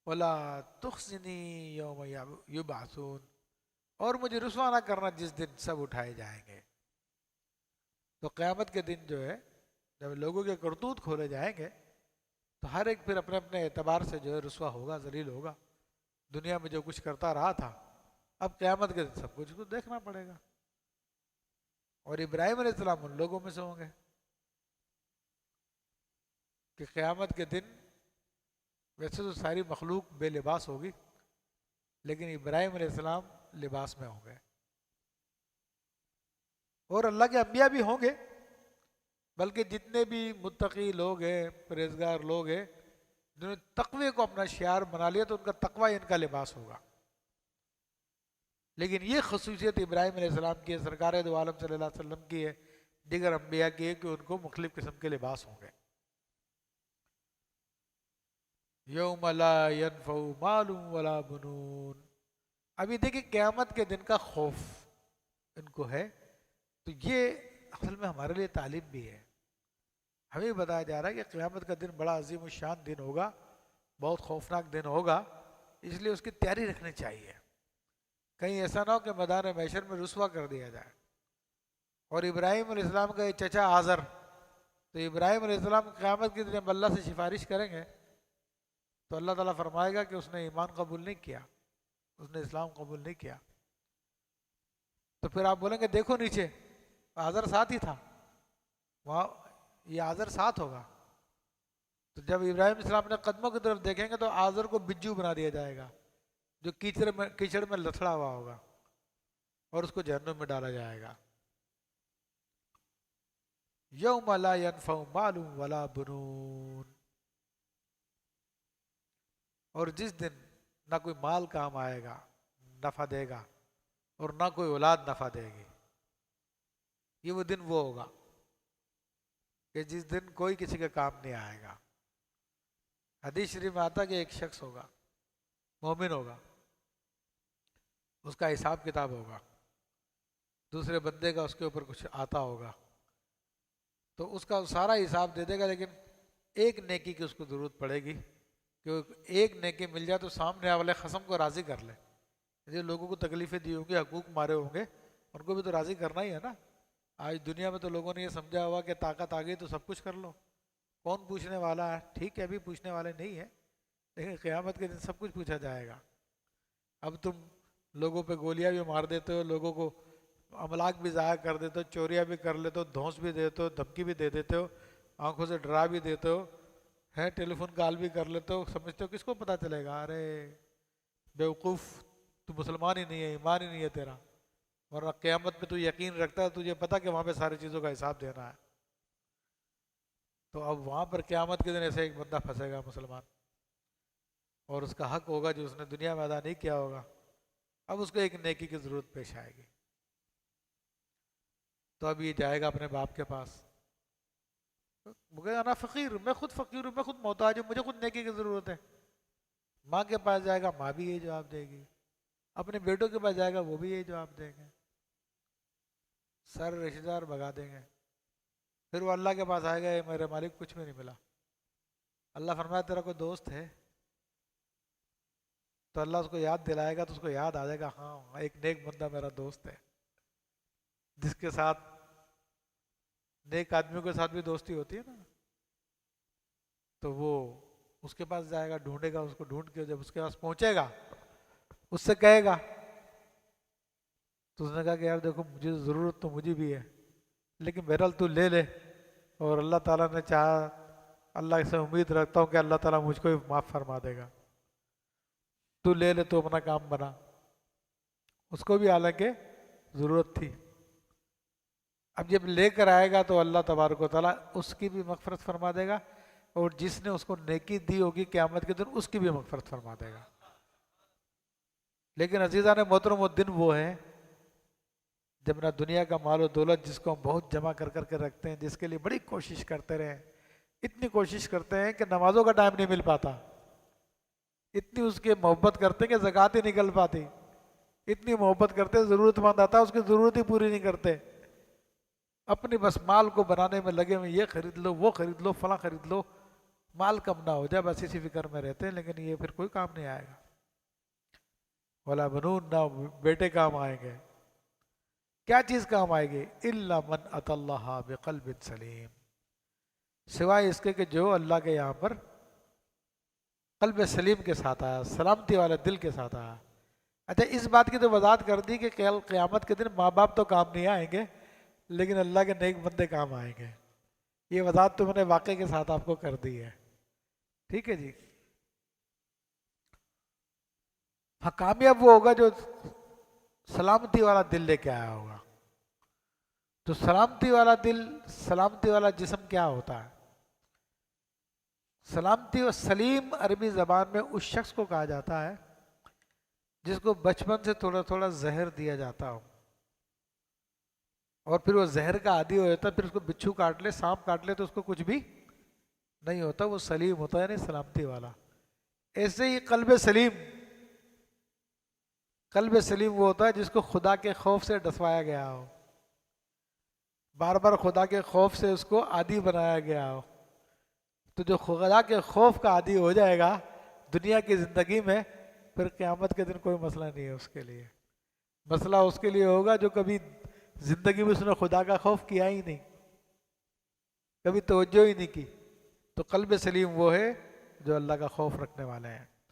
ولا تخزنی یوم یبعثون، اور مجھے رسوا نہ کرنا جس دن سب اٹھائے جائیں گے۔ تو قیامت کے دن جو ہے جب لوگوں کے کرتوت کھولے جائیں گے تو ہر ایک پھر اپنے اپنے اعتبار سے جو ہے رسوا ہوگا، ذلیل ہوگا۔ دنیا میں جو کچھ کرتا رہا تھا اب قیامت کے دن سب کچھ کو دیکھنا پڑے گا۔ اور ابراہیم علیہ السلام ان لوگوں میں سے ہوں گے کہ قیامت کے دن ویسے تو ساری مخلوق بے لباس ہوگی، لیکن ابراہیم علیہ السلام لباس میں ہوں گے، اور اللہ کے انبیاء بھی ہوں گے، بلکہ جتنے بھی متقی لوگ ہیں، پرہیزگار لوگ ہیں، جنہوں نے تقوی کو اپنا شعار بنا لیا تو ان کا تقوی ان کا لباس ہوگا۔ لیکن یہ خصوصیت ابراہیم علیہ السلام کی ہے، سرکار دو عالم صلی اللہ علیہ وسلم کی ہے، دیگر انبیاء کی ہے کہ ان کو مختلف قسم کے لباس ہوں گے۔ یوم لا ینفع مال ولا بنون، ابھی دیکھیں قیامت کے دن کا خوف ان کو ہے، تو یہ اصل میں ہمارے لیے تعلیم بھی ہے۔ ہمیں بتایا جا رہا ہے کہ قیامت کا دن بڑا عظیم الشان دن ہوگا، بہت خوفناک دن ہوگا، اس لیے اس کی تیاری رکھنی چاہیے، کہیں ایسا نہ ہو کہ میدان محشر میں رسوا کر دیا جائے۔ اور ابراہیم علیہ السلام کا یہ چچا آزر، تو ابراہیم علیہ السلام قیامت کے دن جب اللہ سے سفارش کریں گے تو اللہ تعالیٰ فرمائے گا کہ اس نے ایمان قبول نہیں کیا، اس نے اسلام قبول نہیں کیا۔ تو پھر آپ بولیں گے دیکھو نیچے آزر ساتھ ہی تھا، وہاں یہ آزر ساتھ ہوگا۔ تو جب ابراہیم علیہ السلام نے قدموں کی طرف دیکھیں گے تو آزر کو بجو بنا دیا جائے گا جو کیچڑ میں لتھڑا ہوا ہوگا، اور اس کو جہنم میں ڈالا جائے گا۔ یوم لا ینفع مال ولا بنون، اور جس دن نہ کوئی مال کام آئے گا، نفع دے گا، اور نہ کوئی اولاد نفع دے گی۔ یہ وہ دن وہ ہوگا کہ جس دن کوئی کسی کا کام نہیں آئے گا۔ حدیث شریف میں آتا کہ ایک شخص ہوگا، مومن ہوگا، اس کا حساب کتاب ہوگا، دوسرے بندے کا اس کے اوپر کچھ آتا ہوگا تو اس کا سارا حساب دے دے گا، لیکن ایک نیکی کی اس کو ضرورت پڑے گی کہ ایک نیکی مل جائے تو سامنے والے خصم کو راضی کر لے۔ جو لوگوں کو تکلیفیں دی ہوں گی، حقوق مارے ہوں گے، ان کو بھی تو راضی کرنا ہی ہے نا۔ آج دنیا میں تو لوگوں نے یہ سمجھا ہوا کہ طاقت آ گئی تو سب کچھ کر لو، کون پوچھنے والا ہے؟ ٹھیک ہے ابھی پوچھنے والے نہیں ہیں، لیکن قیامت کے دن سب کچھ پوچھا جائے گا۔ اب تم لوگوں پہ گولیاں بھی مار دیتے ہو، لوگوں کو املاک بھی ضائع کر دیتے ہو، چوریاں بھی کر لیتے ہو، دھونس بھی دیتے ہو، دھمکی بھی دے دیتے ہو، آنکھوں سے ڈرا بھی دیتے ہو، ہے ٹیلی فون کال بھی کر لیتے ہو، سمجھتے ہو کس کو پتہ چلے گا؟ ارے بیوقوف، تو مسلمان ہی نہیں ہے، ایمان ہی نہیں ہے تیرا، ورنہ قیامت پہ تو یقین رکھتا ہے، تجھے پتہ کہ وہاں پہ ساری چیزوں کا حساب دینا ہے۔ تو اب وہاں پر قیامت کے دن ایسے ایک بندہ پھنسے گا مسلمان، اور اس کا حق ہوگا جو اس نے دنیا میں ادا نہیں کیا ہوگا، اب اس کو ایک نیکی کی ضرورت پیش آئے گی، تو اب یہ جائے گا اپنے باپ کے پاس، وہ کہے گا انا فقیر، میں خود فقیر ہوں، میں خود محتاج ہوں، مجھے خود نیکی کی ضرورت ہے۔ ماں کے پاس جائے گا، ماں بھی یہی جواب دے گی، اپنے بیٹوں کے پاس جائے گا، وہ بھی یہی جواب دیں گے، سارے رشتے دار بھگا دیں گے۔ پھر وہ اللہ کے پاس آئے گا، میرے مالک کچھ بھی نہیں ملا۔ اللہ فرمایا تیرا کوئی دوست ہے؟ تو اللہ اس کو یاد دلائے گا تو اس کو یاد آ جائے گا، ہاں ایک نیک بندہ میرا دوست ہے، جس کے ساتھ نیک آدمیوں کے ساتھ بھی دوستی ہوتی ہے نا، تو وہ اس کے پاس جائے گا، ڈھونڈے گا، اس کو ڈھونڈ کے جب اس کے پاس پہنچے گا اس سے کہے گا، تو اس نے کہا کہ یار دیکھو مجھے ضرورت تو مجھے بھی ہے، لیکن بہرحال تو لے لے، اور اللہ تعالیٰ نے چاہا، اللہ سے امید رکھتا ہوں کہ اللہ تعالیٰ مجھ کو ہی معاف فرما دے گا، تو لے لے، تو اپنا کام بنا۔ اس کو بھی حالانکہ ضرورت تھی۔ اب جب لے کر آئے گا تو اللہ تبارک و تعالیٰ اس کی بھی مغفرت فرما دے گا، اور جس نے اس کو نیکی دی ہوگی قیامت کے دن اس کی بھی مغفرت فرما دے گا۔ لیکن عزیزان محترم وہ دن وہ ہے جب نہ دنیا کا مال و دولت جس کو ہم بہت جمع کر کر کے رکھتے ہیں، جس کے لیے بڑی کوشش کرتے رہے، اتنی کوشش کرتے ہیں کہ نمازوں کا ٹائم نہیں مل پاتا، اتنی اس کی محبت کرتے ہیں کہ زکوٰۃ ہی نکل پاتی، اتنی محبت کرتے ہیں، ضرورت مند آتا ہے اس کی ضرورت ہی پوری نہیں کرتے، اپنی بس مال کو بنانے میں لگے ہوئے، یہ خرید لو، وہ خرید لو، فلاں خرید لو، مال کم نہ ہو جائے، بس اسی فکر میں رہتے ہیں، لیکن یہ پھر کوئی کام نہیں آئے گا. ولا بنون، نہ بیٹے کام آئیں گے. کیا چیز کام آئے گی؟ الا من اتى اللہ بقلب سلیم، سوائے اس کے کہ جو اللہ کے یہاں پر قلب سلیم کے ساتھ آیا، سلامتی والے دل کے ساتھ آیا. اچھا اس بات کی تو وضاحت کر دی کہ قیامت کے دن ماں باپ تو کام نہیں آئیں گے، لیکن اللہ کے نیک بندے کام آئیں گے. یہ وضاحت تو میں نے واقعے کے ساتھ آپ کو کر دی ہے. ٹھیک ہے جی. ہاں کامیاب وہ ہوگا جو سلامتی والا دل لے کے آیا ہوگا. تو سلامتی والا دل، سلامتی والا جسم کیا ہوتا ہے؟ سلامتی و سلیم عربی زبان میں اس شخص کو کہا جاتا ہے جس کو بچپن سے تھوڑا تھوڑا زہر دیا جاتا ہو، اور پھر وہ زہر کا عادی ہو جاتا ہے، پھر اس کو بچھو کاٹ لے، سانپ کاٹ لے تو اس کو کچھ بھی نہیں ہوتا، وہ سلیم ہوتا ہے، نہیں سلامتی والا. ایسے ہی قلب سلیم، قلب سلیم وہ ہوتا ہے جس کو خدا کے خوف سے ڈسوایا گیا ہو، بار بار خدا کے خوف سے اس کو عادی بنایا گیا ہو. تو جو خدا کے خوف کا عادی ہو جائے گا دنیا کی زندگی میں، پھر قیامت کے دن کوئی مسئلہ نہیں ہے اس کے لیے. مسئلہ اس کے لیے ہوگا جو کبھی زندگی میں اس نے خدا کا خوف کیا ہی نہیں، کبھی توجہ ہی نہیں کی. تو قلب سلیم وہ ہے جو اللہ کا خوف رکھنے والے ہیں.